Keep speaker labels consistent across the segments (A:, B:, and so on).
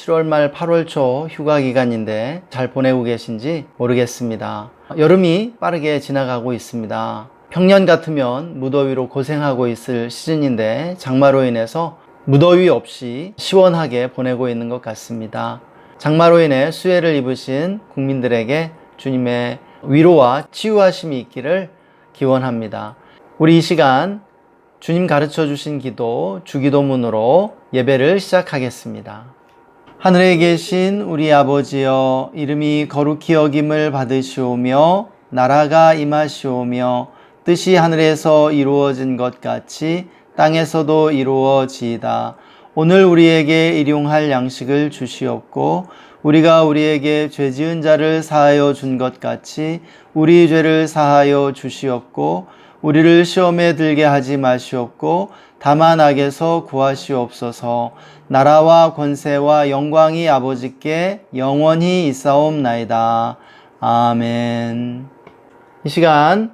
A: 7월 말 8월 초 휴가 기간인데 잘 보내고 계신지 모르겠습니다. 여름이 빠르게 지나가고 있습니다. 평년 같으면 무더위로 고생하고 있을 시즌인데 장마로 인해서 무더위 없이 시원하게 보내고 있는 것 같습니다. 장마로 인해 수해를 입으신 국민들에게 주님의 위로와 치유하심이 있기를 기원합니다. 우리 이 시간 주님 가르쳐 주신 기도, 주기도문으로 예배를 시작하겠습니다. 하늘에 계신 우리 아버지여, 이름이 거룩히 여김을 받으시오며 나라가 임하시오며 뜻이 하늘에서 이루어진 것 같이 땅에서도 이루어지이다. 오늘 우리에게 일용할 양식을 주시옵고 우리가 우리에게 죄 지은 자를 사하여 준 것 같이 우리 죄를 사하여 주시옵고 우리를 시험에 들게 하지 마시옵고 다만 악에서 구하시옵소서. 나라와 권세와 영광이 아버지께 영원히 있사옵나이다. 아멘. 이 시간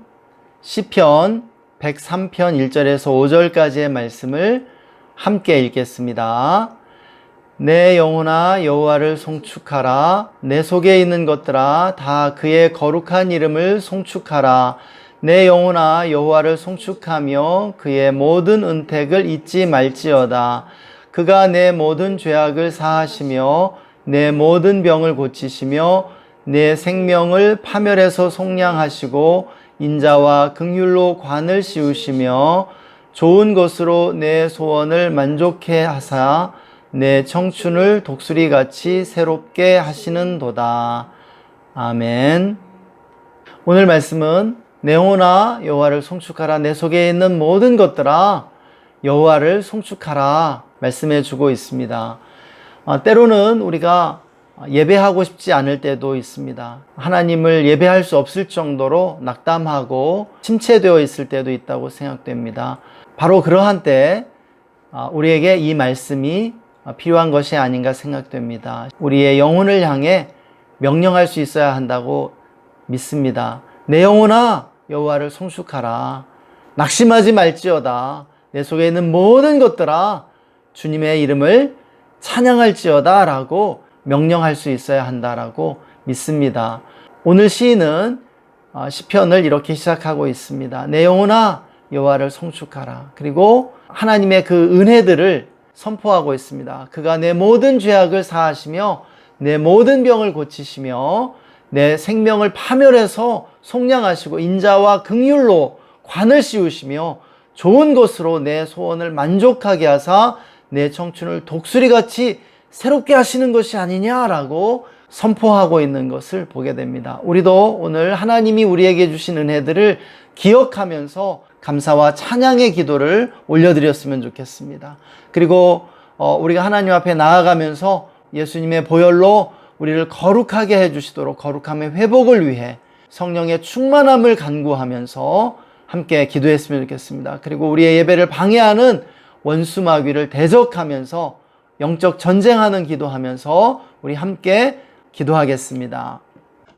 A: 시편 103편 1절에서 5절까지의 말씀을 함께 읽겠습니다. 내 영혼아 여호와를 송축하라. 내 속에 있는 것들아 다 그의 거룩한 이름을 송축하라. 내 영혼아 여호와를 송축하며 그의 모든 은택을 잊지 말지어다. 그가 내 모든 죄악을 사하시며 내 모든 병을 고치시며 내 생명을 파멸에서 속량하시고 인자와 긍휼로 관을 씌우시며 좋은 것으로 내 소원을 만족해 하사 내 청춘을 독수리같이 새롭게 하시는도다. 아멘. 오늘 말씀은 내 영혼아 여호와를 송축하라. 내 속에 있는 모든 것들아 여호와를 송축하라 말씀해 주고 있습니다. 때로는 우리가 예배하고 싶지 않을 때도 있습니다. 하나님을 예배할 수 없을 정도로 낙담하고 침체되어 있을 때도 있다고 생각됩니다. 바로 그러한 때 우리에게 이 말씀이 필요한 것이 아닌가 생각됩니다. 우리의 영혼을 향해 명령할 수 있어야 한다고 믿습니다. 내 영혼아 여호와를 송축하라. 낙심하지 말지어다. 내 속에 있는 모든 것들아 주님의 이름을 찬양할지어다 라고 명령할 수 있어야 한다라고 믿습니다. 오늘 시인은 시편을 이렇게 시작하고 있습니다. 내 영혼아 여호와를 송축하라. 그리고 하나님의 그 은혜들을 선포하고 있습니다. 그가 내 모든 죄악을 사하시며 내 모든 병을 고치시며 내 생명을 파멸해서 속량하시고 인자와 긍휼로 관을 씌우시며 좋은 것으로 내 소원을 만족하게 하사 내 청춘을 독수리같이 새롭게 하시는 것이 아니냐라고 선포하고 있는 것을 보게 됩니다. 우리도 오늘 하나님이 우리에게 주신 은혜들을 기억하면서 감사와 찬양의 기도를 올려드렸으면 좋겠습니다. 그리고 우리가 하나님 앞에 나아가면서 예수님의 보혈로 우리를 거룩하게 해주시도록 거룩함의 회복을 위해 성령의 충만함을 간구하면서 함께 기도했으면 좋겠습니다. 그리고 우리의 예배를 방해하는 원수 마귀를 대적하면서 영적 전쟁하는 기도하면서 우리 함께 기도하겠습니다.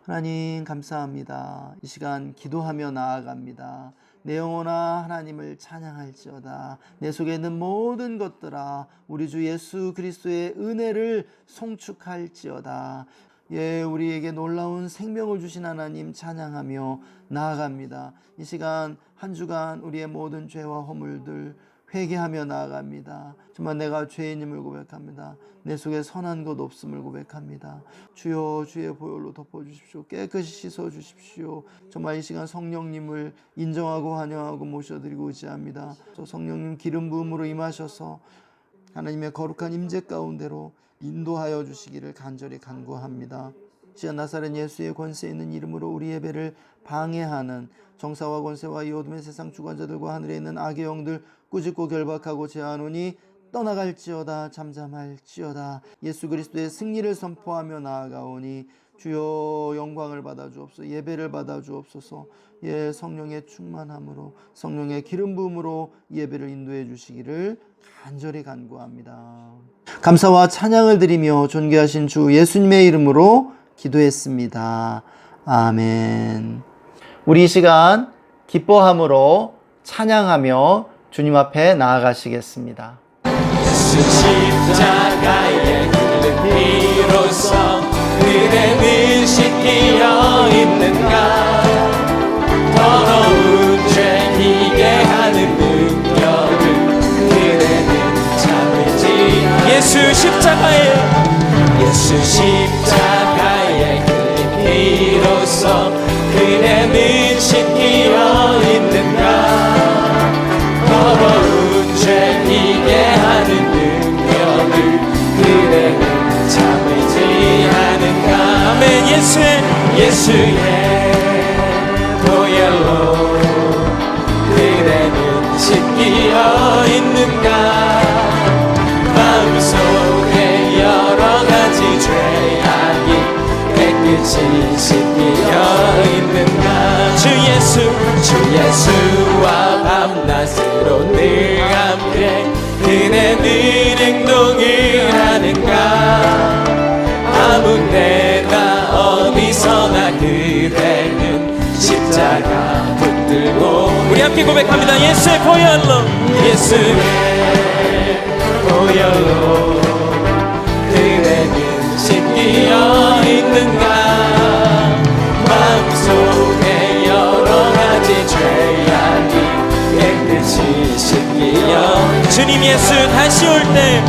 A: 하나님 감사합니다. 이 시간 기도하며 나아갑니다. 내 영혼아 하나님을 찬양할지어다. 내 속에 있는 모든 것들아 우리 주 예수 그리스도의 은혜를 송축할지어다. 예, 우리에게 놀라운 생명을 주신 하나님 찬양하며 나아갑니다. 이 시간 한 주간 우리의 모든 죄와 허물들 회개하며 나아갑니다. 정말 내가 죄인임을 고백합니다. 내 속에 선한 것 없음을 고백합니다. 주여 주의 보혈로 덮어주십시오. 깨끗이 씻어주십시오. 정말 이 시간 성령님을 인정하고 환영하고 모셔드리고 의지합니다. 저 성령님 기름 부음으로 임하셔서 하나님의 거룩한 임재 가운데로 인도하여 주시기를 간절히 간구합니다. 시간 나사렛 예수의 권세 있는 이름으로 우리 예배를 방해하는 정사와 권세와 이 어둠의 세상 주관자들과 하늘에 있는 악의 영들 꾸짖고 결박하고 제하노니 떠나갈지어다. 잠잠할지어다. 예수 그리스도의 승리를 선포하며 나아가오니 주여 영광을 받아 주옵소서. 예배를 받아 주옵소서. 예, 성령의 충만함으로 성령의 기름 부음으로 예배를 인도해 주시기를 간절히 간구합니다. 감사와 찬양을 드리며 존귀하신 주 예수님의 이름으로 기도했습니다. 아멘. 우리 이 시간 기뻐함으로 찬양하며 주님 앞에 나아가시겠습니다.
B: 예수 십자가에 피로써 그대는 씻기어 있는가. 더러운 죄 희게 하는 능력을 그대는 참을지. 예수 십자가에 흘린 피로써 그대는 씻기어 있는가. 더러운 죄 희게 하는 능력을 그대는 참을지 않은가. 아멘. 예수의 보혈로 그대는 씻기어 있는가. 마음속에 여러가지 죄악이 깨끗이 씻기어 있는가. 주 예수와 밤낮으로 늘 함께 그대는 행동을 하는가. 아무 때나 어디서나 그대는 십자가 붙들고. 우리 함께 고백합니다. 예수의 보혈로 그대는 씻기어 있는가. 마음속에 여러가지 죄악이 깨끗이 씻기어. 주님 예수 다시 올 때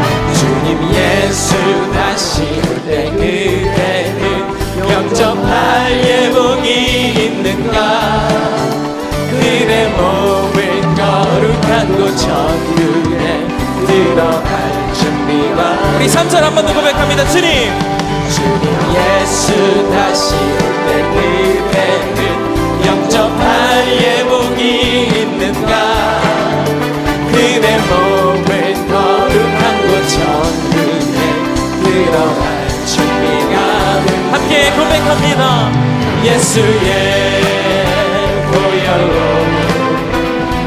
B: 그대는 영접할 예복이 있는가. 그대 몸을 거룩한 곳 천국에 들어갈 준비가. 우리 3절 한 번 더 고백합니다. 주님 예수 다시 올 때 그대는 영접할 예복이 있는가. 그대 몸을 거룩한 곳 천국에 들어갈 준비가. 함께 고백합니다. 예수의 보혈로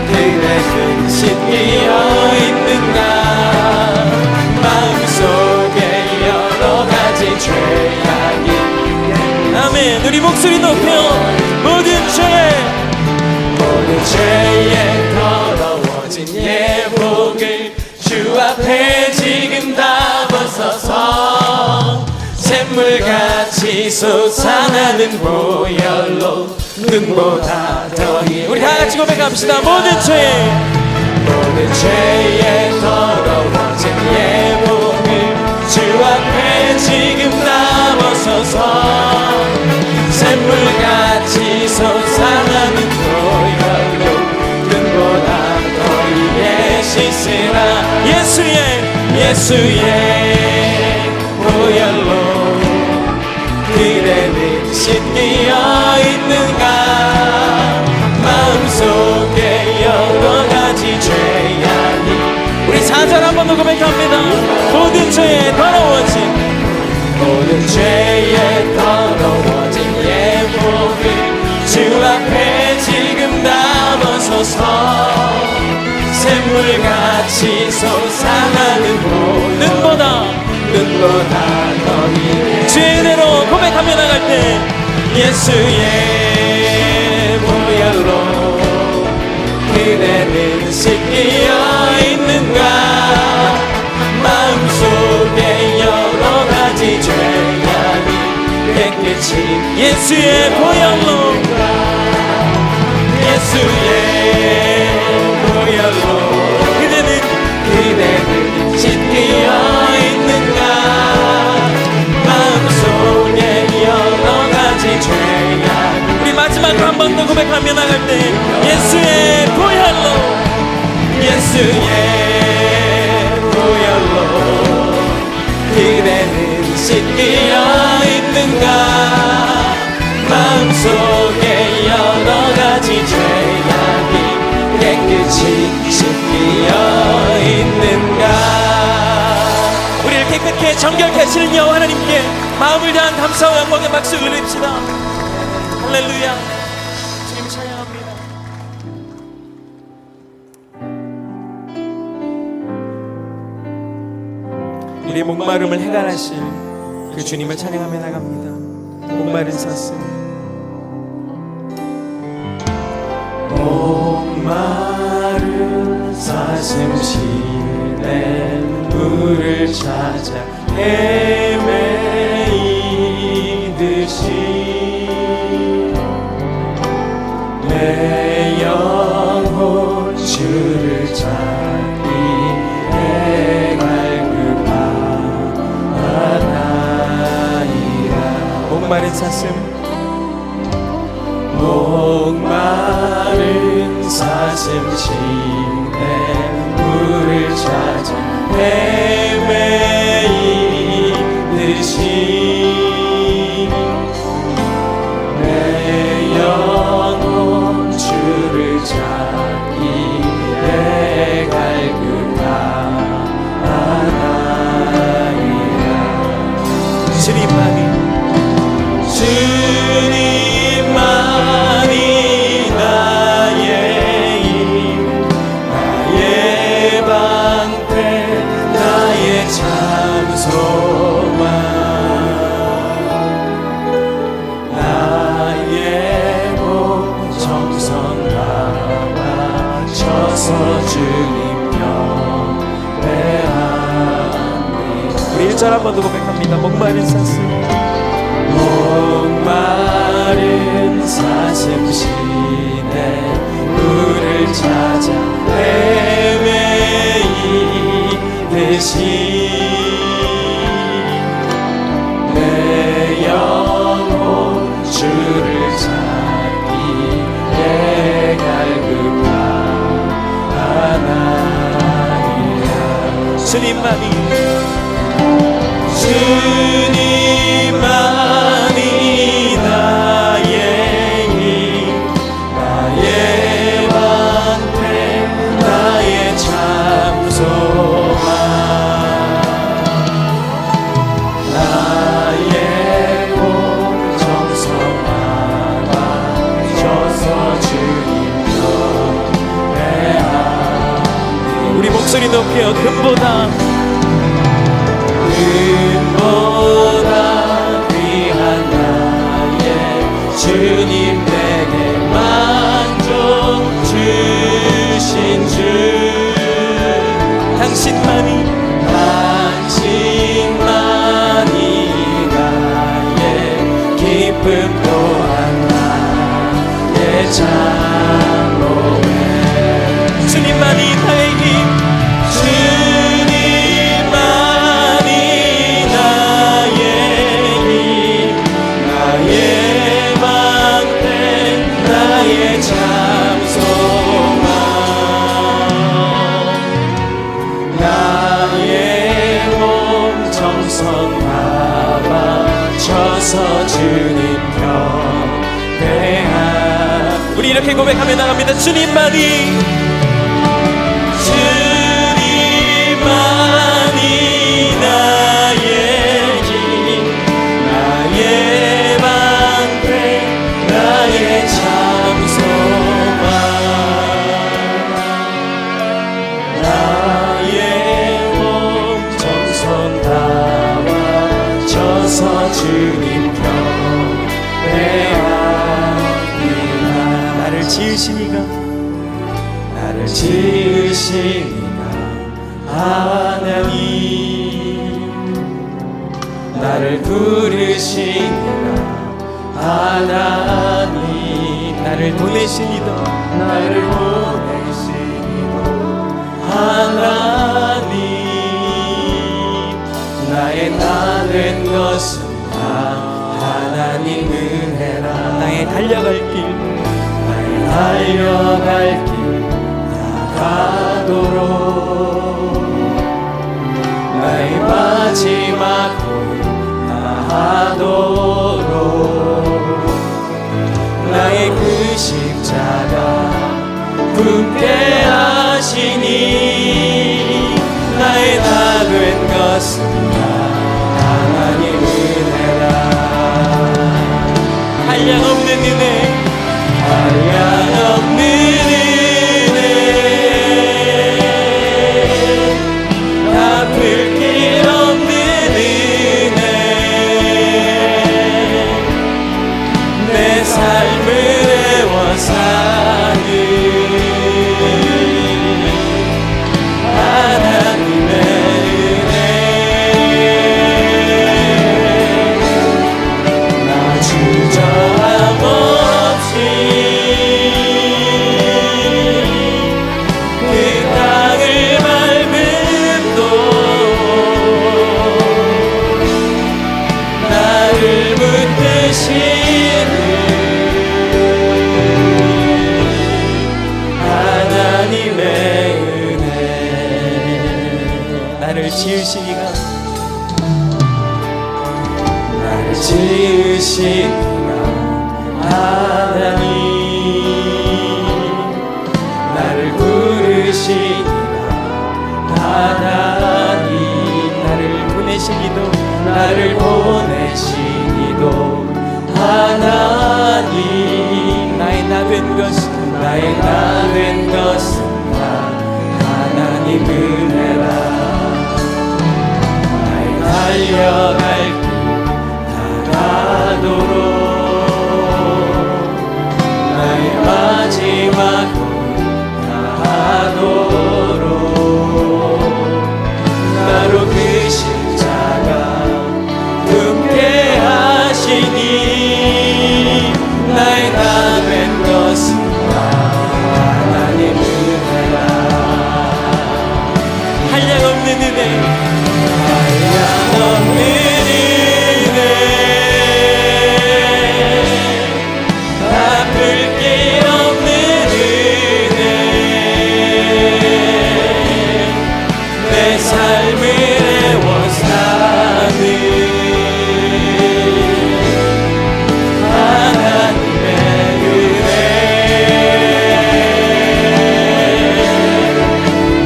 B: 그대는 씻기어 있는가. 마음속에 여러가지 죄악이. 아멘. 우리 목소리 높여. 모든 죄에 더러워진 예복을 주 앞에 지금 다 벗어서 샘물같이 솟아나는 보혈로 눈보다 더히. 우리 다같이 고백합시다. 모든 죄에 더러워진 예복을 주 앞에 지금 다 벗어서 샘물같이 솟아나는 보혈로 눈보다 더히 씻으라. 예수의 보혈로 그대는 씻기어 있는가. 마음속에 여러가지 죄악이. 우리 4절 한 번 더 고백합니다. 모든 죄에 더러워진 예복을 주 앞에 지금 다 벗어서 샘물같이 솟아나는 눈보다 더히. 죄대로 고백하며 나갈 때 예수의 보혈로 그대는 씻기어 있는가. 마음속에 여러가지 죄악이 깨끗이. 예수의 보혈로 그대는 씻기어 있는가. 마음속에 여러가지 죄악. 우리 마지막으로 한 번 더 고백하며 나갈 때 예수의 보혈로 그대는 씻기어 있는가. 마음속에 여러가지 죄악이 깨끗이 씻기어 있는가. 우리를 깨끗게 정결케 하시는 여호와 하나님께 마음을 다한 감사와 영광의 박수 올립시다. 할렐루야. 주님 찬양합니다. 우리의 목마름을 해결하실 그 주님을 찬양하며 나갑니다. 목마른 사슴. 목마른 사슴 시내 물을 찾아 헤매이듯이 내 영혼 주를 찾기 갈급하나이다. 목마른 사슴 목마른 사슴 시내 물을 찾아 헤매이듯이 내 영혼 주를 찾기에 갈급하나이다. 주님만이 나의 힘 나의 방패 나의 참소망 나의 복 정성 담아 쳐서 주님 경배합니다. 우리 1절 한 번 더 고백합니다. 목마른 사슴 목마른 사슴 시내 물을 찾아 헤매이듯이 내 영혼 주를 찾기에 갈급하나이다. 주님만이 나의 힘 나의 방패 나의 참소망 나의 복 정성 담아 쳐서 주님 경배하니. 우리 목소리 높여요. 금보다 귀한 나의 주님 내게 만족 주신 주 당신만이 나의 기쁨 또한 나의 장로회 주님만이 나의 힘 주님 경배하. 우리 이렇게 고백하며 나갑니다. 주님만이 나의 힘 나의 방패 나의 참소망 나의 몸 정성 담아 쳐서 주님 나를 지으시니가 하나님 나를 부르시니가 하나님 나를 보내시니도 하나님 나의 다 된 것은 다 하나님 은혜라. 나의 달려갈 길 나가도록 나의 마지막 호흡 다하도록 나의 그 십자가 품게 하시니 나의 다 된 것은 다 하나님 은혜라. 한량없는 은혜 한량없는 은혜 갚을 길 없는 은혜 붙드시는 하나님의 은혜 나를 지으시니가 나를 지으시니가 하나님 나를 부르시니가 하나님 나를 보내시기도 나를 보내시기도 하나님 나의 나 된 것은 나의 나 된 것은 다 하나님 은혜라 나의 달려갈 길 다가도록 나의 마지막 다하도록 나로 그 십자가 품게 하시니 나의 다 된 것은 다 하나님 은혜라 한량없는 은혜 한량없는 은혜 갚을 길 없는 은혜 내 삶을 애워싸는 하나님의 은혜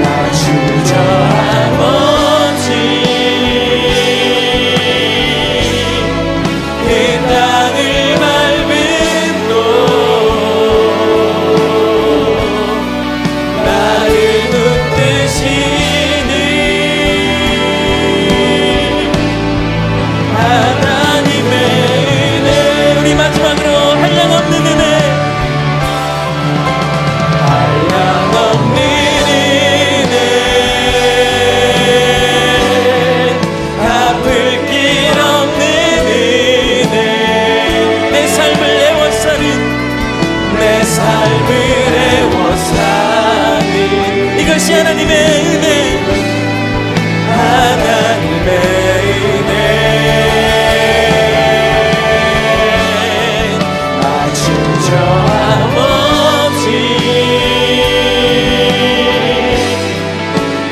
B: 나 주저함 없이 그 땅을 밟음도 나를 붙드시는 하나님의 은혜 우리 마지막으로 한량없는 은혜 한량없는 은혜 갚을 길 없는 은혜 내 삶을 애워싸는 내 삶을 애워싸는 이것이 하나님의 은혜 하나님의 은혜 나 주저함 없이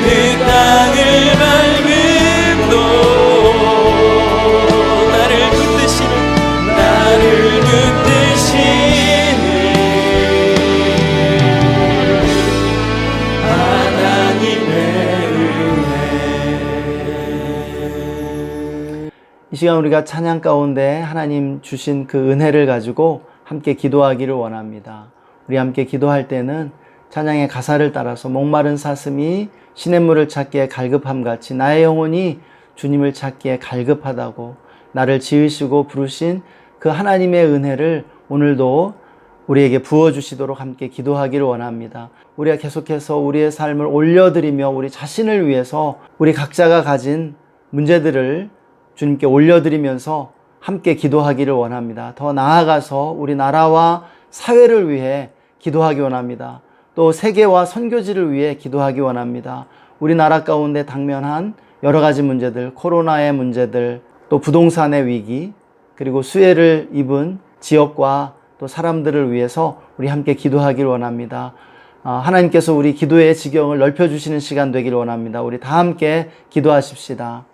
B: 그 땅을 밟음도 나를 붙드시는 하나님의 은혜
A: 이 시간 우리가 찬양 가운데 하나님 주신 그 은혜를 가지고 함께 기도하기를 원합니다. 우리 함께 기도할 때는 찬양의 가사를 따라서 목마른 사슴이 시냇물을 찾기에 갈급함 같이 나의 영혼이 주님을 찾기에 갈급하다고 나를 지으시고 부르신 그 하나님의 은혜를 오늘도 우리에게 부어주시도록 함께 기도하기를 원합니다. 우리가 계속해서 우리의 삶을 올려드리며 우리 자신을 위해서 우리 각자가 가진 문제들을 주님께 올려드리면서 함께 기도하기를 원합니다. 더 나아가서 우리 나라와 사회를 위해 기도하기 원합니다. 또 세계와 선교지를 위해 기도하기 원합니다. 우리나라 가운데 당면한 여러 가지 문제들, 코로나의 문제들, 또 부동산의 위기, 그리고 수해를 입은 지역과 또 사람들을 위해서 우리 함께 기도하기를 원합니다. 하나님께서 우리 기도의 지경을 넓혀주시는 시간 되기를 원합니다. 우리 다 함께 기도하십시다.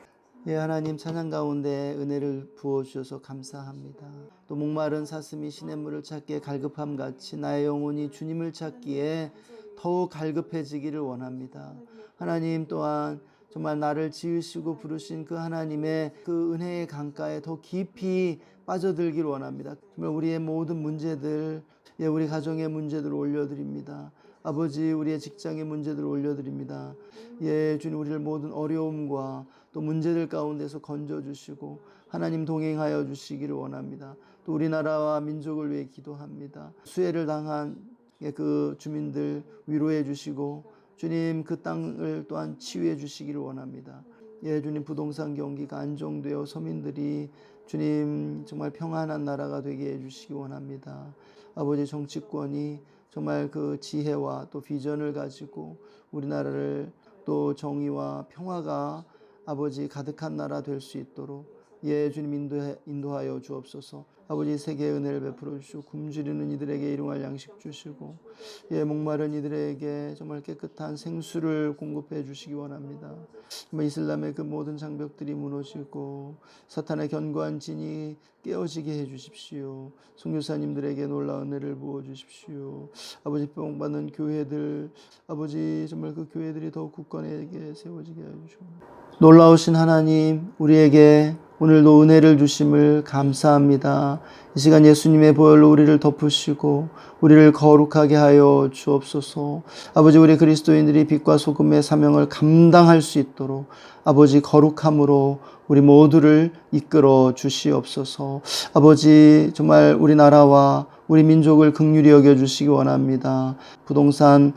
A: 예, 하나님 찬양 가운데 은혜를 부어주셔서 감사합니다. 또 목마른 사슴이 시냇물을 찾기에 갈급함 같이 나의 영혼이 주님을 찾기에 더욱 갈급해지기를 원합니다. 하나님 또한 정말 나를 지으시고 부르신 그 하나님의 그 은혜의 강가에 더 깊이 빠져들기를 원합니다. 정말 우리의 모든 문제들, 예, 우리 가정의 문제들을 올려드립니다. 아버지, 우리의 직장의 문제들을 올려드립니다. 예, 주님, 우리를 모든 어려움과 또 문제들 가운데서 건져주시고 하나님 동행하여 주시기를 원합니다. 또 우리나라와 민족을 위해 기도합니다. 수해를 당한 그 주민들 위로해 주시고 주님 그 땅을 또한 치유해 주시기를 원합니다. 예, 주님 부동산 경기가 안정되어 서민들이 주님 정말 평안한 나라가 되게 해주시기 원합니다. 아버지, 정치권이 정말 그 지혜와 또 비전을 가지고 우리나라를 또 정의와 평화가 아버지 가득한 나라 될 수 있도록 예, 주님 인도하여 주옵소서. 아버지 세계의 은혜를 베풀어 주시고 굶주리는 이들에게 일용할 양식 주시고 목마른 이들에게 정말 깨끗한 생수를 공급해 주시기 원합니다. 정말 이슬람의 그 모든 장벽들이 무너지고 사탄의 견고한 진이 깨어지게 해 주십시오. 선교사님들에게 놀라운 은혜를 부어 주십시오. 아버지 복받는 교회들, 아버지 정말 그 교회들이 더욱 굳건하게 세워지게 하여 주시고 놀라우신 하나님, 우리에게 오늘도 은혜를 주심을 감사합니다. 이 시간 예수님의 보혈로 우리를 덮으시고 우리를 거룩하게 하여 주옵소서. 아버지, 우리 그리스도인들이 빛과 소금의 사명을 감당할 수 있도록 아버지 거룩함으로 우리 모두를 이끌어 주시옵소서. 아버지, 정말 우리나라와 우리 민족을 긍휼히 여겨주시기 원합니다. 부동산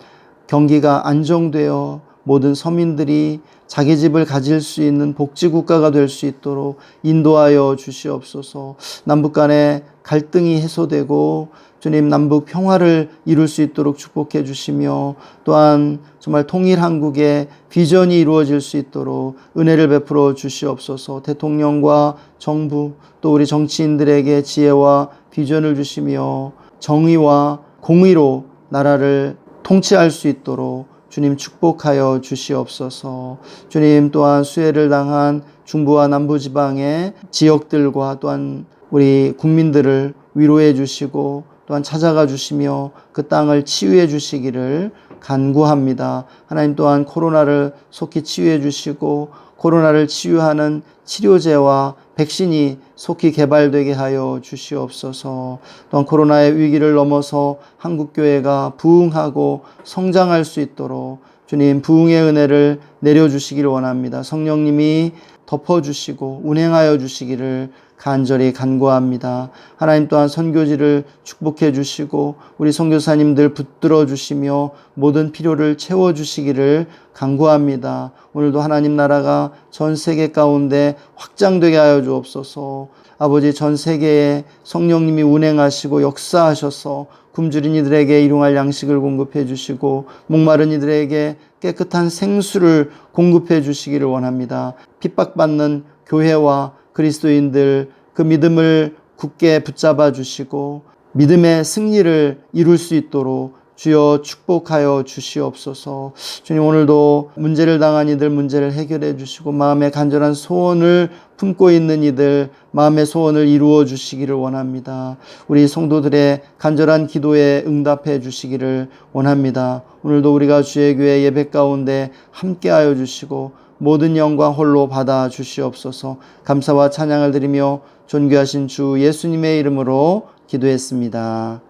A: 경기가 안정되어 모든 서민들이 자기 집을 가질 수 있는 복지국가가 될 수 있도록 인도하여 주시옵소서. 남북 간의 갈등이 해소되고 주님 남북 평화를 이룰 수 있도록 축복해 주시며 또한 정말 통일한국의 비전이 이루어질 수 있도록 은혜를 베풀어 주시옵소서. 대통령과 정부 또 우리 정치인들에게 지혜와 비전을 주시며 정의와 공의로 나라를 통치할 수 있도록 주님 축복하여 주시옵소서. 주님 또한 수해를 당한 중부와 남부 지방의 지역들과 또한 우리 국민들을 위로해 주시고 또한 찾아가 주시며 그 땅을 치유해 주시기를 간구합니다. 하나님 또한 코로나를 속히 치유해 주시고 코로나를 치유하는 치료제와 백신이 속히 개발되게 하여 주시옵소서. 또한 코로나의 위기를 넘어서 한국교회가 부흥하고 성장할 수 있도록 주님 부흥의 은혜를 내려주시기를 원합니다. 성령님이 덮어주시고 운행하여 주시기를 간절히 간구합니다. 하나님 또한 선교지를 축복해 주시고 우리 선교사님들 붙들어 주시며 모든 필요를 채워 주시기를 간구합니다. 오늘도 하나님 나라가 전 세계 가운데 확장되게 하여 주옵소서. 아버지, 전 세계에 성령님이 운행하시고 역사하셔서 굶주린 이들에게 일용할 양식을 공급해 주시고 목마른 이들에게 깨끗한 생수를 공급해 주시기를 원합니다. 핍박받는 교회와 그리스도인들 그 믿음을 굳게 붙잡아 주시고 믿음의 승리를 이룰 수 있도록 주여 축복하여 주시옵소서. 주님, 오늘도 문제를 당한 이들 문제를 해결해 주시고 마음의 간절한 소원을 품고 있는 이들 마음의 소원을 이루어 주시기를 원합니다. 우리 성도들의 간절한 기도에 응답해 주시기를 원합니다. 오늘도 우리가 주의 교회 예배 가운데 함께하여 주시고 모든 영광 홀로 받아 주시옵소서. 감사와 찬양을 드리며 존귀하신 주 예수님의 이름으로 기도했습니다.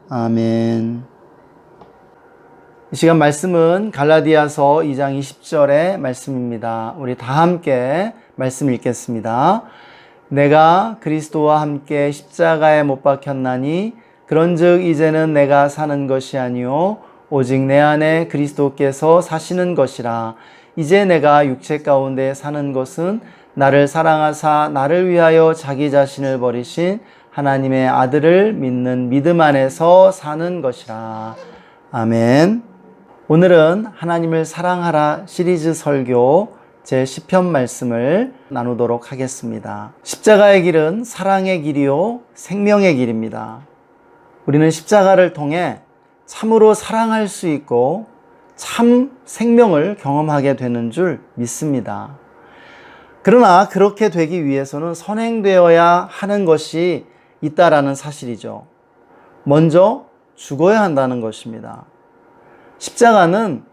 A: 아멘. 이 시간 말씀은 갈라디아서 2장 20절의 말씀입니다. 우리 다 함께 말씀 읽겠습니다. 내가 그리스도와 함께 십자가에 못 박혔나니 그런즉 이제는 내가 사는 것이 아니요 오직 내 안에 그리스도께서 사시는 것이라. 이제 내가 육체 가운데 사는 것은 나를 사랑하사 나를 위하여 자기 자신을 버리신 하나님의 아들을 믿는 믿음 안에서 사는 것이라. 아멘. 오늘은 하나님을 사랑하라 시리즈 설교 제10편 말씀을 나누도록 하겠습니다. 십자가의 길은 사랑의 길이요 생명의 길입니다. 우리는 십자가를 통해 참으로 사랑할 수 있고 참 생명을 경험하게 되는 줄 믿습니다. 그러나 그렇게 되기 위해서는 선행되어야 하는 것이 있다라는 사실이죠. 먼저 죽어야 한다는 것입니다. 십자가는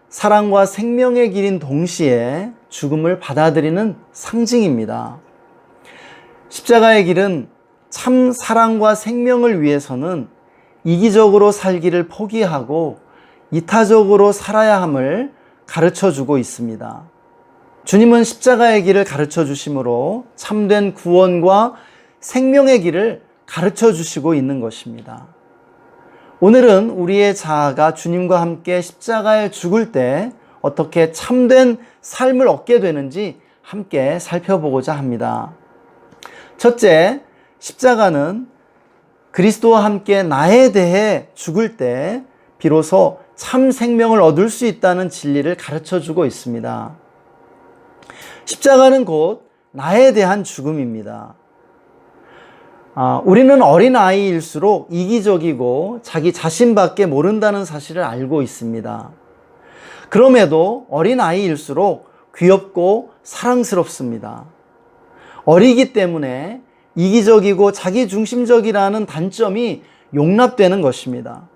A: 사랑과 생명의 길인 동시에 죽음을 받아들이는 상징입니다. 십자가의 길은 참 사랑과 생명을 위해서는 이기적으로 살기를 포기하고 이타적으로 살아야 함을 가르쳐 주고 있습니다. 주님은 십자가의 길을 가르쳐 주심으로 참된 구원과 생명의 길을 가르쳐 주시고 있는 것입니다. 오늘은 우리의 자아가 주님과 함께 십자가에 죽을 때 어떻게 참된 삶을 얻게 되는지 함께 살펴보고자 합니다. 첫째, 십자가는 그리스도와 함께 나에 대해 죽을 때 비로소 참 생명을 얻을 수 있다는 진리를 가르쳐 주고 있습니다. 십자가는 곧 나에 대한 죽음입니다. 우리는 어린아이일수록 이기적이고 자기 자신밖에 모른다는 사실을 알고 있습니다. 그럼에도 어린아이일수록 귀엽고 사랑스럽습니다. 어리기 때문에 이기적이고 자기중심적이라는 단점이 용납되는 것입니다.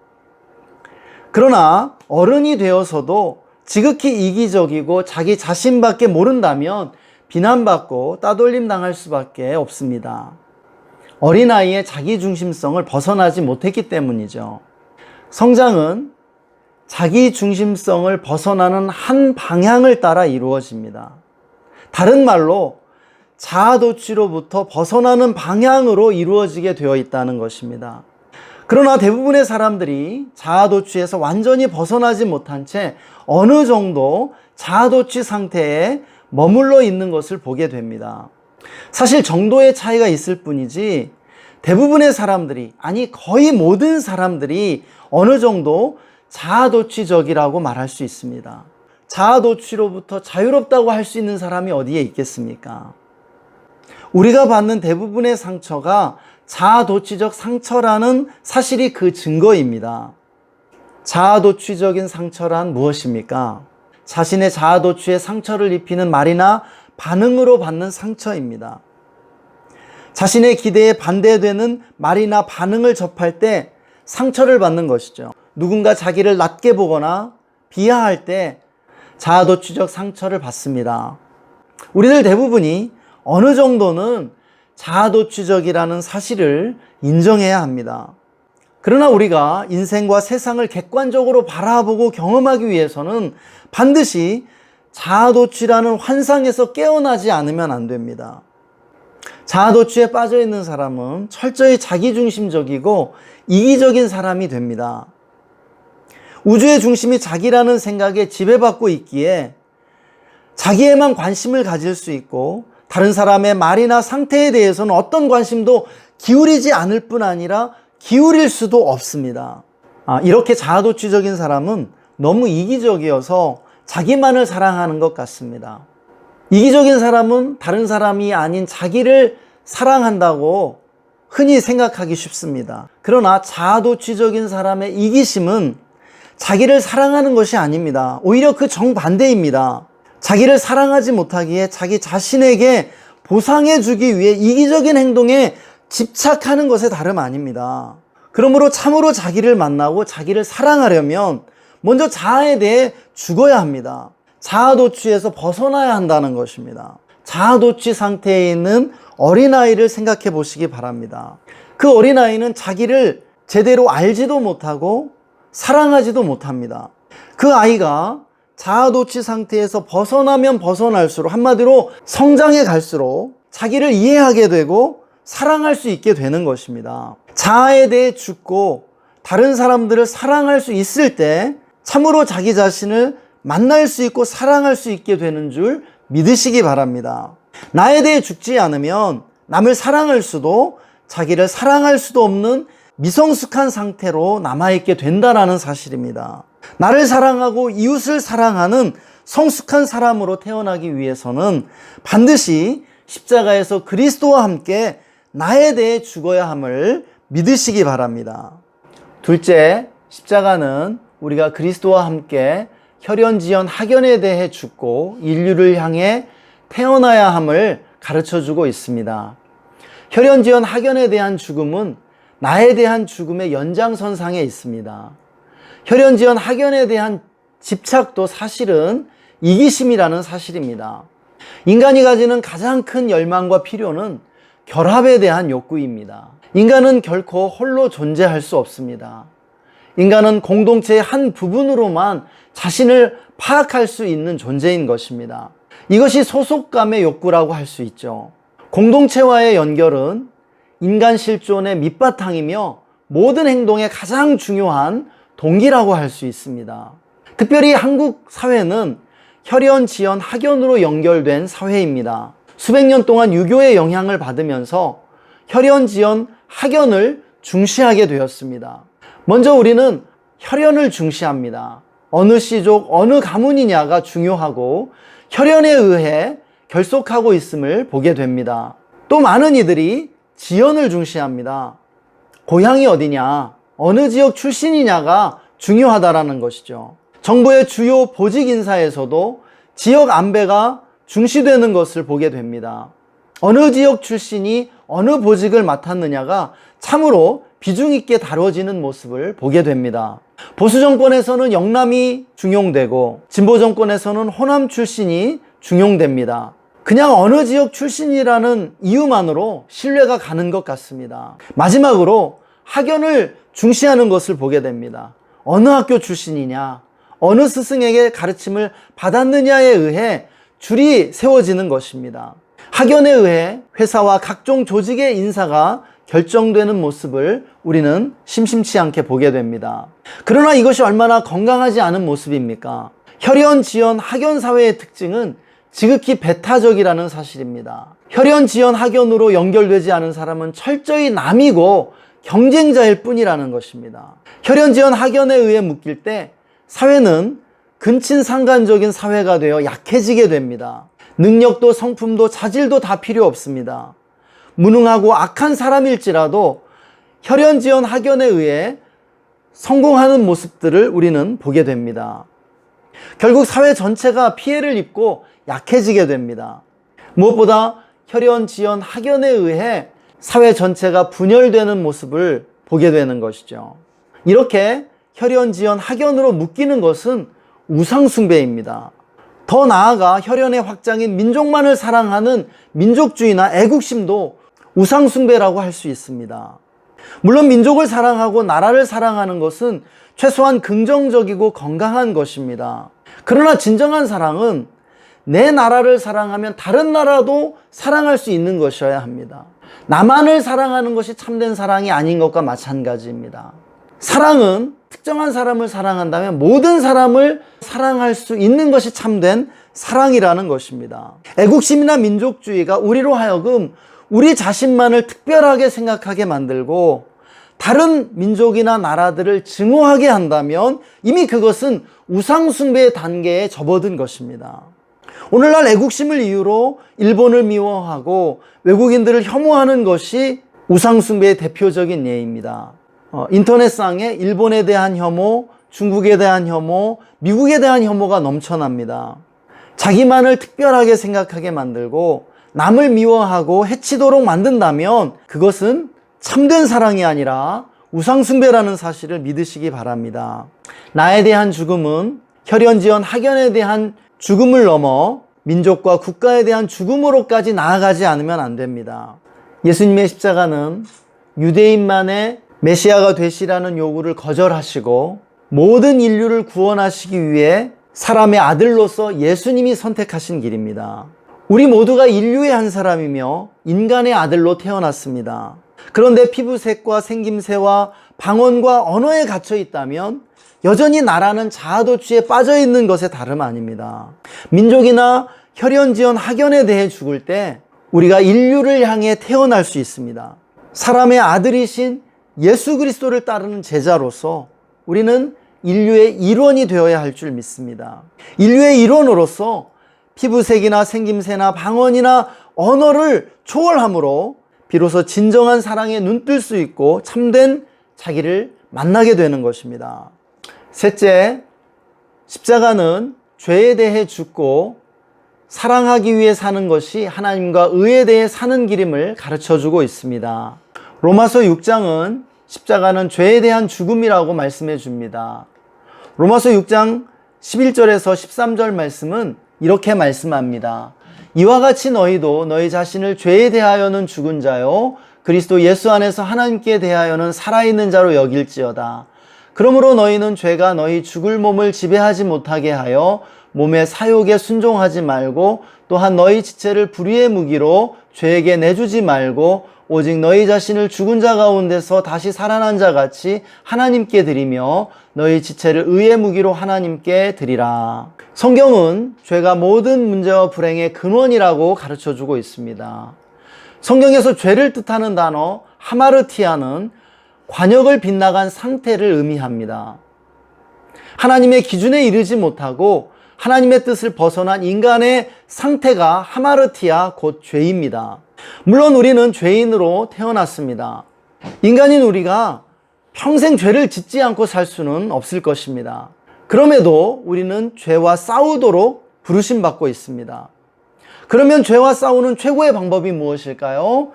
A: 그러나 어른이 되어서도 지극히 이기적이고 자기 자신밖에 모른다면 비난받고 따돌림 당할 수밖에 없습니다. 어린아이의 자기중심성을 벗어나지 못했기 때문이죠. 성장은 자기중심성을 벗어나는 한 방향을 따라 이루어집니다. 다른 말로 자아도취로부터 벗어나는 방향으로 이루어지게 되어 있다는 것입니다. 그러나 대부분의 사람들이 자아도취에서 완전히 벗어나지 못한 채 어느 정도 자아도취 상태에 머물러 있는 것을 보게 됩니다. 사실 정도의 차이가 있을 뿐이지 대부분의 사람들이, 아니 거의 모든 사람들이 어느 정도 자아도취적이라고 말할 수 있습니다. 자아도취로부터 자유롭다고 할 수 있는 사람이 어디에 있겠습니까? 우리가 받는 대부분의 상처가 자아도취적 상처라는 사실이 그 증거입니다. 자아도취적인 상처란 무엇입니까? 자신의 자아도취에 상처를 입히는 말이나 반응으로 받는 상처입니다. 자신의 기대에 반대되는 말이나 반응을 접할 때 상처를 받는 것이죠. 누군가 자기를 낮게 보거나 비하할 때 자아도취적 상처를 받습니다. 우리들 대부분이 어느 정도는 자아도취적이라는 사실을 인정해야 합니다. 그러나 우리가 인생과 세상을 객관적으로 바라보고 경험하기 위해서는 반드시 자아도취라는 환상에서 깨어나지 않으면 안 됩니다. 자아도취에 빠져 있는 사람은 철저히 자기중심적이고 이기적인 사람이 됩니다. 우주의 중심이 자기라는 생각에 지배받고 있기에 자기에만 관심을 가질 수 있고 다른 사람의 말이나 상태에 대해서는 어떤 관심도 기울이지 않을 뿐 아니라 기울일 수도 없습니다. 이렇게 자아도취적인 사람은 너무 이기적이어서 자기만을 사랑하는 것 같습니다. 이기적인 사람은 다른 사람이 아닌 자기를 사랑한다고 흔히 생각하기 쉽습니다. 그러나 자아도취적인 사람의 이기심은 자기를 사랑하는 것이 아닙니다. 오히려 그 정반대입니다. 자기를 사랑하지 못하기에 자기 자신에게 보상해 주기 위해 이기적인 행동에 집착하는 것에 다름 아닙니다. 그러므로 참으로 자기를 만나고 자기를 사랑하려면 먼저 자아에 대해 죽어야 합니다. 자아도취에서 벗어나야 한다는 것입니다. 자아도취 상태에 있는 어린아이를 생각해 보시기 바랍니다. 그 어린아이는 자기를 제대로 알지도 못하고 사랑하지도 못합니다. 그 아이가 자아도취 상태에서 벗어나면 벗어날수록, 한마디로 성장해 갈수록 자기를 이해하게 되고 사랑할 수 있게 되는 것입니다. 자아에 대해 죽고 다른 사람들을 사랑할 수 있을 때 참으로 자기 자신을 만날 수 있고 사랑할 수 있게 되는 줄 믿으시기 바랍니다. 나에 대해 죽지 않으면 남을 사랑할 수도 자기를 사랑할 수도 없는 미성숙한 상태로 남아있게 된다는 사실입니다. 나를 사랑하고 이웃을 사랑하는 성숙한 사람으로 태어나기 위해서는 반드시 십자가에서 그리스도와 함께 나에 대해 죽어야 함을 믿으시기 바랍니다. 둘째, 십자가는 우리가 그리스도와 함께 혈연지연 학연에 대해 죽고 인류를 향해 태어나야 함을 가르쳐주고 있습니다. 혈연지연 학연에 대한 죽음은 나에 대한 죽음의 연장선상에 있습니다. 혈연지연 학연에 대한 집착도 사실은 이기심이라는 사실입니다. 인간이 가지는 가장 큰 열망과 필요는 결합에 대한 욕구입니다. 인간은 결코 홀로 존재할 수 없습니다. 인간은 공동체의 한 부분으로만 자신을 파악할 수 있는 존재인 것입니다. 이것이 소속감의 욕구라고 할 수 있죠. 공동체와의 연결은 인간 실존의 밑바탕이며 모든 행동의 가장 중요한 동기라고 할 수 있습니다. 특별히 한국 사회는 혈연, 지연, 학연으로 연결된 사회입니다. 수백 년 동안 유교의 영향을 받으면서 혈연, 지연, 학연을 중시하게 되었습니다. 먼저 우리는 혈연을 중시합니다. 어느 씨족, 어느 가문이냐가 중요하고 혈연에 의해 결속하고 있음을 보게 됩니다. 또 많은 이들이 지연을 중시합니다. 고향이 어디냐, 어느 지역 출신이냐가 중요하다라는 것이죠. 정부의 주요 보직 인사에서도 지역 안배가 중시되는 것을 보게 됩니다. 어느 지역 출신이 어느 보직을 맡았느냐가 참으로 비중 있게 다뤄지는 모습을 보게 됩니다. 보수 정권에서는 영남이 중용되고 진보 정권에서는 호남 출신이 중용됩니다. 그냥 어느 지역 출신이라는 이유만으로 신뢰가 가는 것 같습니다. 마지막으로 학연을 중시하는 것을 보게 됩니다. 어느 학교 출신이냐, 어느 스승에게 가르침을 받았느냐에 의해 줄이 세워지는 것입니다. 학연에 의해 회사와 각종 조직의 인사가 결정되는 모습을 우리는 심심치 않게 보게 됩니다. 그러나 이것이 얼마나 건강하지 않은 모습입니까? 혈연, 지연, 학연 사회의 특징은 지극히 배타적이라는 사실입니다. 혈연, 지연, 학연으로 연결되지 않은 사람은 철저히 남이고 경쟁자일 뿐이라는 것입니다. 혈연, 지연, 학연에 의해 묶일 때 사회는 근친상간적인 사회가 되어 약해지게 됩니다. 능력도 성품도 자질도 다 필요 없습니다. 무능하고 악한 사람일지라도 혈연, 지연, 학연에 의해 성공하는 모습들을 우리는 보게 됩니다. 결국 사회 전체가 피해를 입고 약해지게 됩니다. 무엇보다 혈연, 지연, 학연에 의해 사회 전체가 분열되는 모습을 보게 되는 것이죠. 이렇게 혈연, 지연, 학연으로 묶이는 것은 우상숭배입니다. 더 나아가 혈연의 확장인 민족만을 사랑하는 민족주의나 애국심도 우상숭배라고 할 수 있습니다. 물론 민족을 사랑하고 나라를 사랑하는 것은 최소한 긍정적이고 건강한 것입니다. 그러나 진정한 사랑은 내 나라를 사랑하면 다른 나라도 사랑할 수 있는 것이어야 합니다. 나만을 사랑하는 것이 참된 사랑이 아닌 것과 마찬가지입니다. 사랑은 특정한 사람을 사랑한다면 모든 사람을 사랑할 수 있는 것이 참된 사랑이라는 것입니다. 애국심이나 민족주의가 우리로 하여금 우리 자신만을 특별하게 생각하게 만들고 다른 민족이나 나라들을 증오하게 한다면 이미 그것은 우상숭배의 단계에 접어든 것입니다. 오늘날 애국심을 이유로 일본을 미워하고 외국인들을 혐오하는 것이 우상숭배의 대표적인 예입니다. 인터넷상에 일본에 대한 혐오, 중국에 대한 혐오, 미국에 대한 혐오가 넘쳐납니다. 자기만을 특별하게 생각하게 만들고 남을 미워하고 해치도록 만든다면 그것은 참된 사랑이 아니라 우상숭배라는 사실을 믿으시기 바랍니다. 나에 대한 죽음은 혈연, 지연, 학연에 대한 죽음을 넘어 민족과 국가에 대한 죽음으로까지 나아가지 않으면 안 됩니다. 예수님의 십자가는 유대인만의 메시아가 되시라는 요구를 거절하시고 모든 인류를 구원하시기 위해 사람의 아들로서 예수님이 선택하신 길입니다. 우리 모두가 인류의 한 사람이며 인간의 아들로 태어났습니다. 그런데 피부색과 생김새와 방언과 언어에 갇혀 있다면 여전히 나라는 자아도취에 빠져 있는 것에 다름 아닙니다. 민족이나 혈연, 지연, 학연에 대해 죽을 때 우리가 인류를 향해 태어날 수 있습니다. 사람의 아들이신 예수 그리스도를 따르는 제자로서 우리는 인류의 일원이 되어야 할 줄 믿습니다. 인류의 일원으로서 피부색이나 생김새나 방언이나 언어를 초월함으로 비로소 진정한 사랑에 눈뜰 수 있고 참된 자기를 만나게 되는 것입니다. 셋째, 십자가는 죄에 대해 죽고 사랑하기 위해 사는 것이 하나님과 의에 대해 사는 길임을 가르쳐주고 있습니다. 로마서 6장은 십자가는 죄에 대한 죽음이라고 말씀해 줍니다. 로마서 6장 11절에서 13절 말씀은 이렇게 말씀합니다. 이와 같이 너희도 너희 자신을 죄에 대하여는 죽은 자요 그리스도 예수 안에서 하나님께 대하여는 살아있는 자로 여길지어다. 그러므로 너희는 죄가 너희 죽을 몸을 지배하지 못하게 하여 몸의 사욕에 순종하지 말고 또한 너희 지체를 불의의 무기로 죄에게 내주지 말고 오직 너희 자신을 죽은 자 가운데서 다시 살아난 자 같이 하나님께 드리며 너희 지체를 의의 무기로 하나님께 드리라. 성경은 죄가 모든 문제와 불행의 근원이라고 가르쳐주고 있습니다. 성경에서 죄를 뜻하는 단어 하마르티아는 관역을 빗나간 상태를 의미합니다. 하나님의 기준에 이르지 못하고 하나님의 뜻을 벗어난 인간의 상태가 하마르티아 곧 죄입니다. 물론 우리는 죄인으로 태어났습니다. 인간인 우리가 평생 죄를 짓지 않고 살 수는 없을 것입니다. 그럼에도 우리는 죄와 싸우도록 부르심받고 있습니다. 그러면 죄와 싸우는 최고의 방법이 무엇일까요?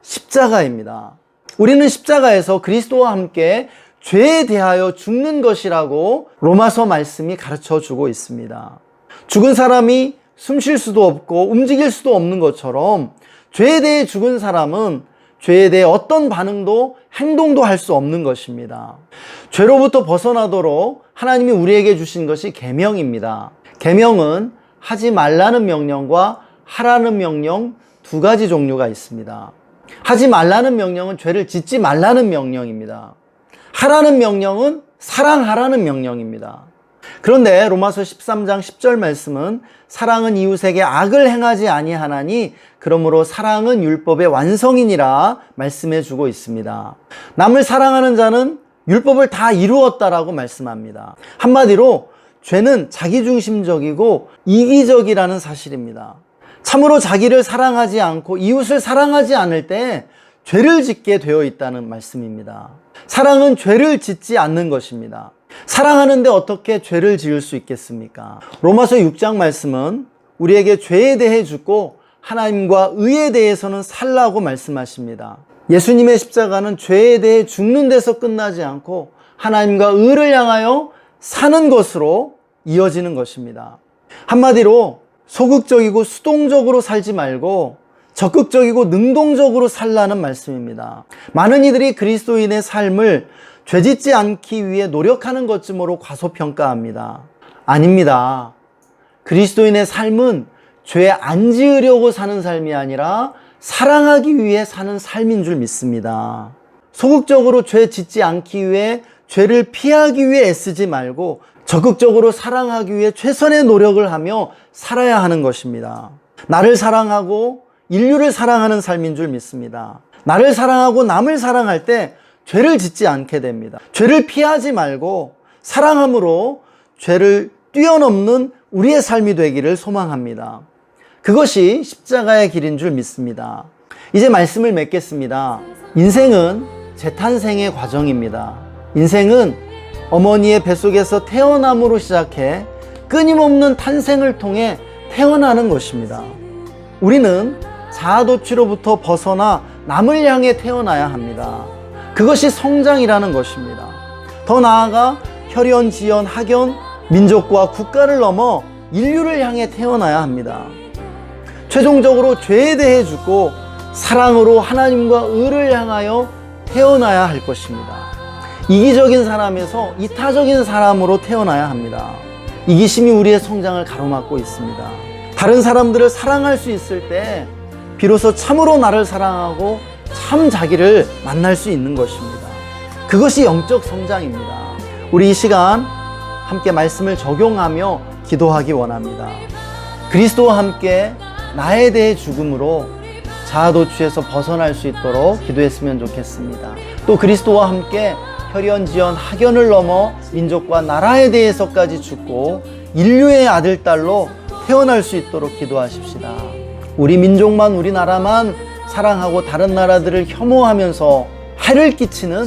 A: 십자가입니다. 우리는 십자가에서 그리스도와 함께 죄에 대하여 죽는 것이라고 로마서 말씀이 가르쳐 주고 있습니다. 죽은 사람이 숨 쉴 수도 없고 움직일 수도 없는 것처럼 죄에 대해 죽은 사람은 죄에 대해 어떤 반응도 행동도 할 수 없는 것입니다. 죄로부터 벗어나도록 하나님이 우리에게 주신 것이 계명입니다. 계명은 하지 말라는 명령과 하라는 명령 두 가지 종류가 있습니다. 하지 말라는 명령은 죄를 짓지 말라는 명령입니다. 하라는 명령은 사랑하라는 명령입니다. 그런데 로마서 13장 10절 말씀은 사랑은 이웃에게 악을 행하지 아니하나니 그러므로 사랑은 율법의 완성이니라 말씀해 주고 있습니다. 남을 사랑하는 자는 율법을 다 이루었다라고 말씀합니다. 한마디로 죄는 자기중심적이고 이기적이라는 사실입니다. 참으로 자기를 사랑하지 않고 이웃을 사랑하지 않을 때 죄를 짓게 되어 있다는 말씀입니다. 사랑은 죄를 짓지 않는 것입니다. 사랑하는데 어떻게 죄를 지을 수 있겠습니까? 로마서 6장 말씀은 우리에게 죄에 대해 죽고 하나님과 의에 대해서는 살라고 말씀하십니다. 예수님의 십자가는 죄에 대해 죽는 데서 끝나지 않고 하나님과 의를 향하여 사는 것으로 이어지는 것입니다. 한마디로 소극적이고 수동적으로 살지 말고 적극적이고 능동적으로 살라는 말씀입니다. 많은 이들이 그리스도인의 삶을 죄짓지 않기 위해 노력하는 것쯤으로 과소평가합니다. 아닙니다. 그리스도인의 삶은 죄 안 지으려고 사는 삶이 아니라 사랑하기 위해 사는 삶인 줄 믿습니다. 소극적으로 죄 짓지 않기 위해 죄를 피하기 위해 애쓰지 말고 적극적으로 사랑하기 위해 최선의 노력을 하며 살아야 하는 것입니다. 나를 사랑하고 인류를 사랑하는 삶인 줄 믿습니다. 나를 사랑하고 남을 사랑할 때 죄를 짓지 않게 됩니다. 죄를 피하지 말고 사랑함으로 죄를 뛰어넘는 우리의 삶이 되기를 소망합니다. 그것이 십자가의 길인 줄 믿습니다. 이제 말씀을 맺겠습니다. 인생은 재탄생의 과정입니다. 인생은 어머니의 뱃속에서 태어남으로 시작해 끊임없는 탄생을 통해 태어나는 것입니다. 우리는 자아도취로부터 벗어나 남을 향해 태어나야 합니다. 그것이 성장이라는 것입니다. 더 나아가 혈연, 지연, 학연, 민족과 국가를 넘어 인류를 향해 태어나야 합니다. 최종적으로 죄에 대해 죽고 사랑으로 하나님과 의를 향하여 태어나야 할 것입니다. 이기적인 사람에서 이타적인 사람으로 태어나야 합니다. 이기심이 우리의 성장을 가로막고 있습니다. 다른 사람들을 사랑할 수 있을 때 비로소 참으로 나를 사랑하고 참 자기를 만날 수 있는 것입니다. 그것이 영적 성장입니다. 우리 이 시간 함께 말씀을 적용하며 기도하기 원합니다. 그리스도와 함께 나에 대해 죽음으로 자아도취에서 벗어날 수 있도록 기도했으면 좋겠습니다. 또 그리스도와 함께 혈연, 지연, 학연을 넘어 민족과 나라에 대해서까지 죽고 인류의 아들, 딸로 태어날 수 있도록 기도하십시다. 우리 민족만, 우리나라만 사랑하고 다른 나라들을 혐오하면서 해를 끼치는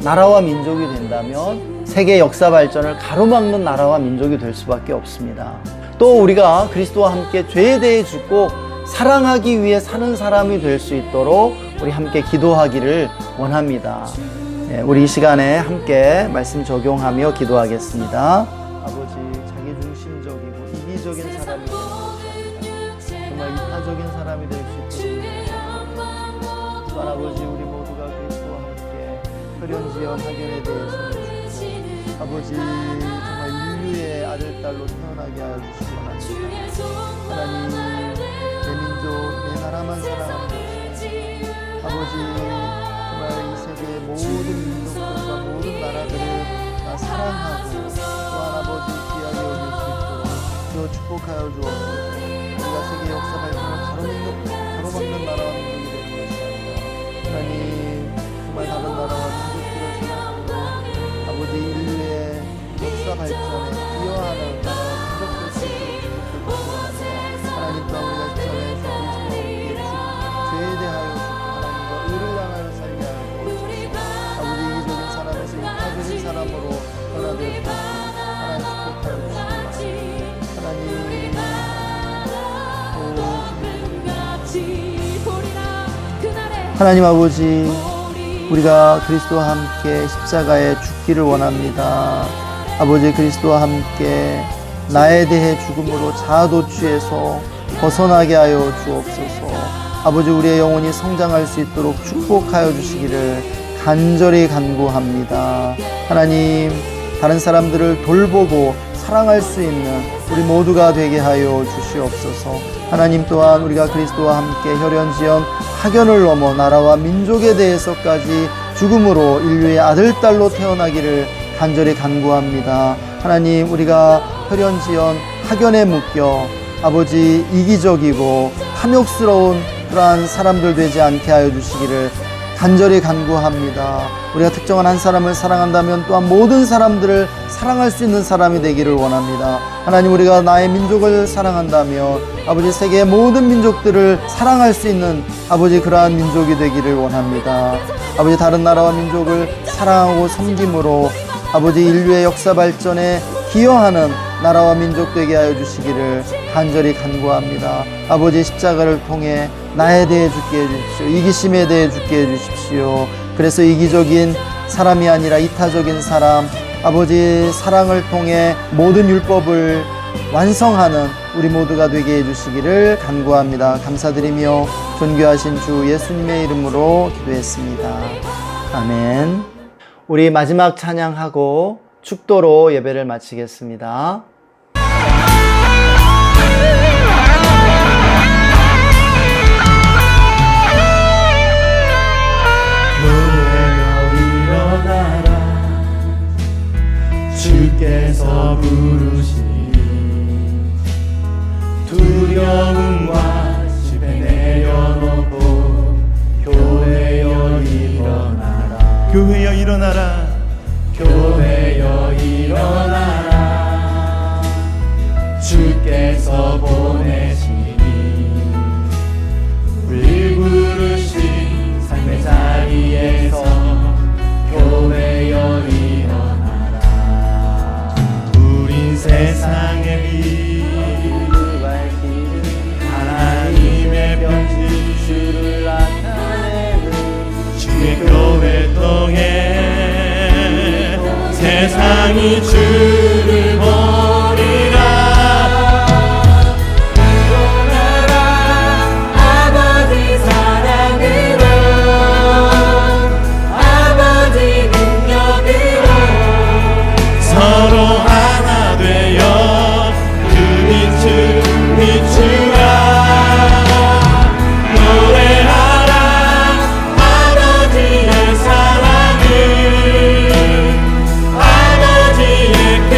A: 나라와 민족이 된다면 세계 역사 발전을 가로막는 나라와 민족이 될 수밖에 없습니다. 또 우리가 그리스도와 함께 죄에 대해 죽고 사랑하기 위해 사는 사람이 될 수 있도록 우리 함께 기도하기를 원합니다. 우리 이 시간에 함께 말씀 적용하며 기도하겠습니다. 아버지, 자기중심적이고 이기적인 사람이 되는 것이 아니라 정말 이타적인 사람이 될 수 있도록 또한 아버지, 우리 모두가 그리스도와 함께 혈연지연 학연에 대해서 죽고 아버지, 정말 인류의 아들, 딸로 태어나게 하여 주시기 원합니다. 하나님, 내 민족, 내 나라만 사랑하는 것이 아버지, 정말 이 세계의 모든 민족들과 모든 나라들을 다 사랑하고 또한 아버지 귀하게 여길 수 있도록 주어 축복하여 주옵소서. 우리가 세계 역사 발전을 가로막는 나라와 민족이 되는 것이 아니라 하나님, 정말 다른 나라와 민족들을 사랑으로 아버지 인류의 역사 발전에 기여하는 나라와 민족될 수 있도록 하나님, 또 우리가 전에 주님과 함께 죄에 하나님 아버지, 우리가 그리스도와 함께 십자가에 죽기를 원합니다. 아버지, 그리스도와 함께 나에 대해 죽음으로 자아도취에서 벗어나게 하여 주옵소서. 아버지, 우리의 영혼이 성장할 수 있도록 축복하여 주시기를 간절히 간구합니다. 하나님, 다른 사람들을 돌보고 사랑할 수 있는 우리 모두가 되게 하여 주시옵소서. 하나님, 또한 우리가 그리스도와 함께 혈연지연 학연을 넘어 나라와 민족에 대해서까지 죽음으로 인류의 아들딸로 태어나기를 간절히 간구합니다. 하나님, 우리가 혈연지연 학연에 묶여 아버지 이기적이고 탐욕스러운 그러한 사람들 되지 않게 하여 주시기를 간절히 간구합니다. 우리가 특정한 한 사람을 사랑한다면 또한 모든 사람들을 사랑할 수 있는 사람이 되기를 원합니다. 하나님, 우리가 나의 민족을 사랑한다면 아버지, 세계의 모든 민족들을 사랑할 수 있는 아버지, 그러한 민족이 되기를 원합니다. 아버지, 다른 나라와 민족을 사랑하고 섬김으로 아버지, 인류의 역사 발전에 기여하는 나라와 민족 되게 하여 주시기를 간절히 간구합니다. 아버지, 십자가를 통해 나에 대해 죽게 해주십시오. 이기심에 대해 죽게 해주십시오. 그래서 이기적인 사람이 아니라 이타적인 사람, 아버지, 사랑을 통해 모든 율법을 완성하는 우리 모두가 되게 해주시기를 간구합니다. 감사드리며 존귀하신 주 예수님의 이름으로 기도했습니다. 아멘. 우리 마지막 찬양하고 축도로 예배를 마치겠습니다.
B: 주께서 부르시니 두려움과 집에 내려놓고 교회여 일어나라.
C: 교회여 일어나라.
B: 교회여 일어나라. 주께서 보내시니 우리 부르신 삶의 자리에서 교회여 일어나라.
C: 우린 세상의 빛, 하나님의 편지,
A: 주를 나타내는
C: 주의 교회 통해 세상이 주를 보리라.
B: 일어나라. 아버지 사랑으로, 아버지 능력으로
C: 서로 하나 되어 그 빛을 비추라. 노래하라 아버지의 사랑을, 아버지의 그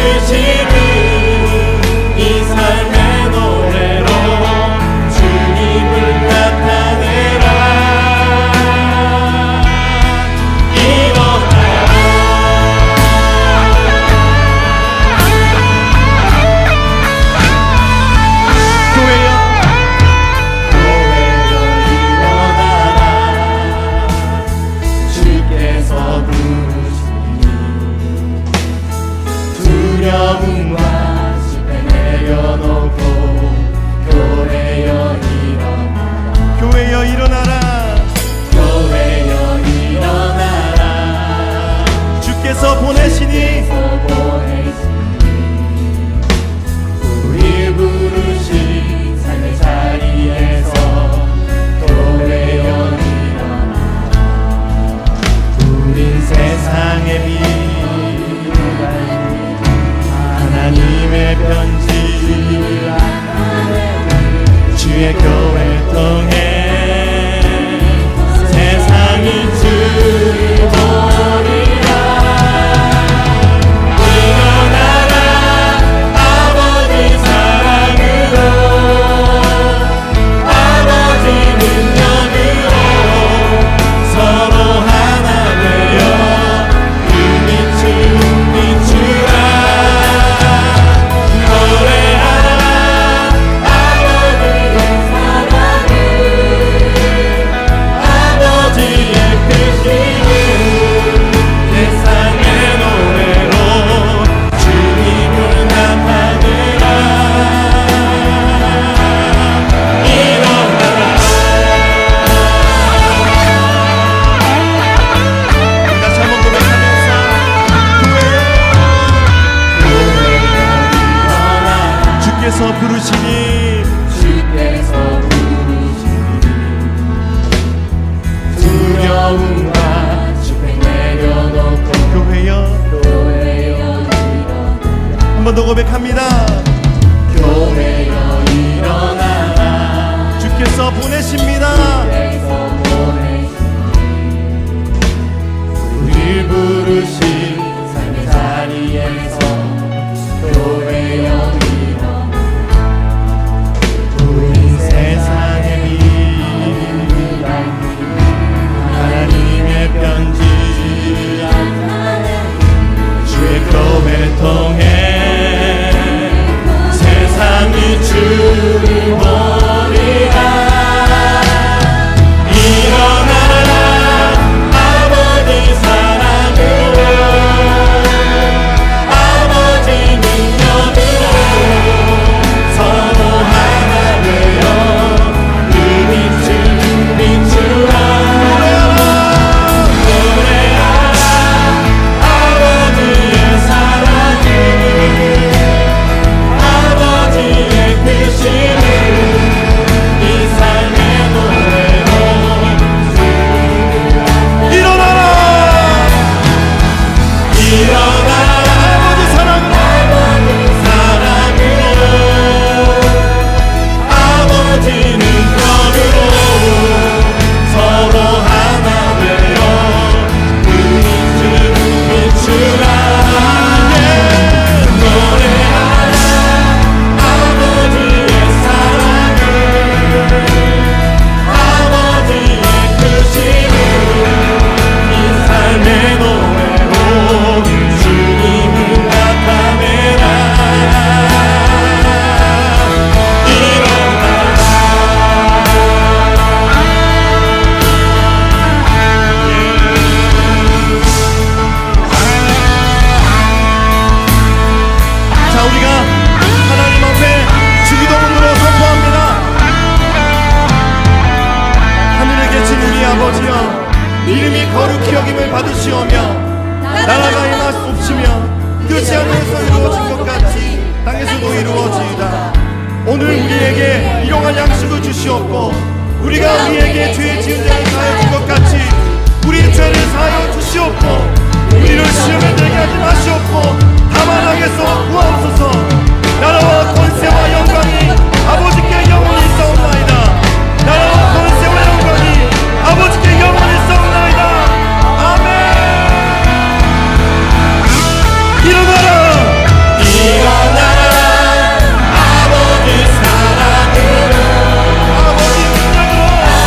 C: 더 고백합니다. 교회여 일어나라. 주께서 보내십니다. 우리 부르신 삶의 자리에서 교회여 일어나라. 우리 세상의 빛 하나님의 편지 주의 교회 통해 세상이 주를 보리라. 일어나라 아버지 사랑으로 아버지 능력으로 서로 하나 되어 그 빛을 비추라. 노래하라 아버지의 사랑을 아버지의 크심을 이 삶의 노래로 일어나라. 일어나라 아버지 사랑으로 아버지 능력으로 서로 하나 되어 그 빛을 비추라. 노래하라 아버지의 사랑을 아버지의 크심을 이 삶의 노래로 주님을 나타내라. 자, 우리가 하나님 앞에 주기도문으로 선포합니다. 하늘에 계신 우리 아버지여, 이름이 거룩히 여김을 받으시오며 나라가 임하옵시며 뜻이 하늘에서 이루어진 것 같이 땅에서도 이루어지이다. 오늘 우리에게 일용할 양식을 주시옵고 우리가 우리에게 죄 지은 자를 사하여 준 것 같이 우리의 죄를 사하여 주시옵고 우리를 시험에 들게 하지 마시옵고 다만 악에서 구하옵소서. 나라와 권세와 영광이 아버지께 영원히 있사옵나이다. 나라와 권세와 영광이 아버지께 영원히 있사옵나이다. 아멘. 일어나라 일어나라 아버지 사랑으로 아버지 능력으로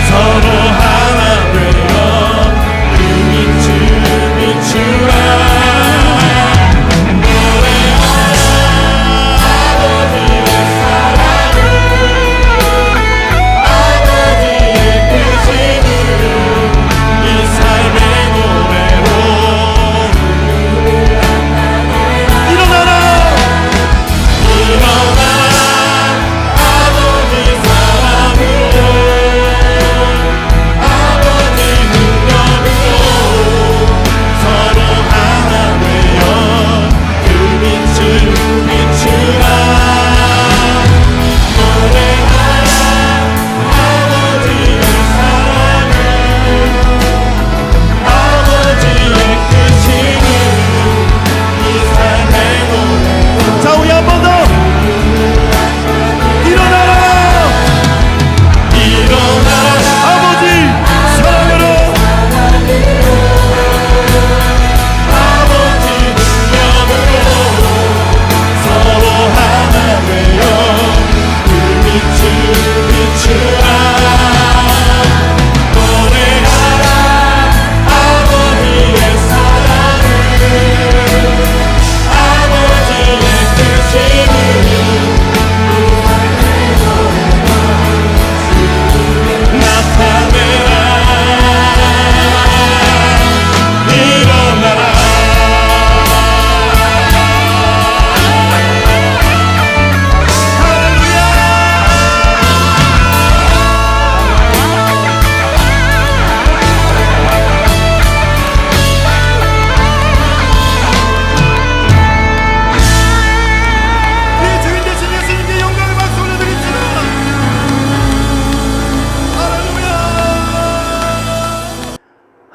C: 서로 하나 되어 그 빛을 비추라.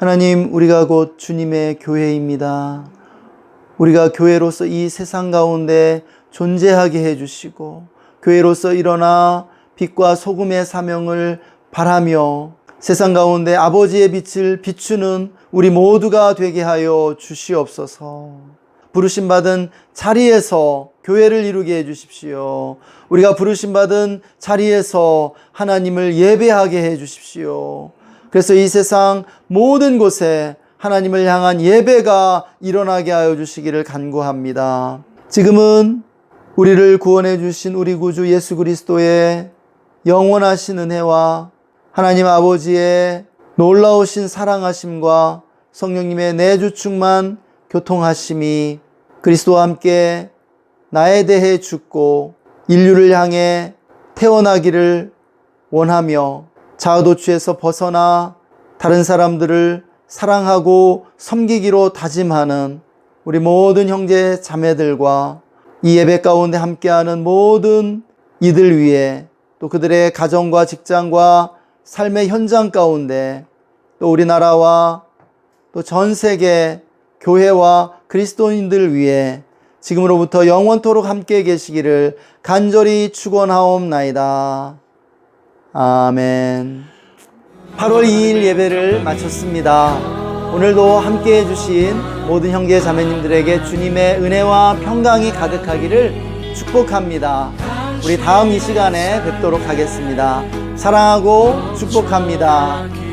A: 하나님, 우리가 곧 주님의 교회입니다. 우리가 교회로서 이 세상 가운데 존재하게 해주시고 교회로서 일어나 빛과 소금의 사명을 바라며 세상 가운데 아버지의 빛을 비추는 우리 모두가 되게 하여 주시옵소서. 부르심받은 자리에서 교회를 이루게 해주십시오. 우리가 부르심받은 자리에서 하나님을 예배하게 해주십시오. 그래서 이 세상 모든 곳에 하나님을 향한 예배가 일어나게 하여 주시기를 간구합니다. 지금은 우리를 구원해 주신 우리 구주 예수 그리스도의 영원하신 은혜와 하나님 아버지의 놀라우신 사랑하심과 성령님의 내주 충만 교통하심이 그리스도와 함께 나에 대해 죽고 인류를 향해 태어나기를 원하며 자아도취에서 벗어나 다른 사람들을 사랑하고 섬기기로 다짐하는 우리 모든 형제 자매들과 이 예배 가운데 함께하는 모든 이들 위해 또 그들의 가정과 직장과 삶의 현장 가운데 또 우리나라와 또 전 세계 교회와 그리스도인들 위해 지금으로부터 영원토록 함께 계시기를 간절히 축원하옵나이다. 아멘. 8월 2일 예배를 마쳤습니다. 오늘도 함께 해주신 모든 형제 자매님들에게 주님의 은혜와 평강이 가득하기를 축복합니다. 우리 다음 이 시간에 뵙도록 하겠습니다. 사랑하고 축복합니다.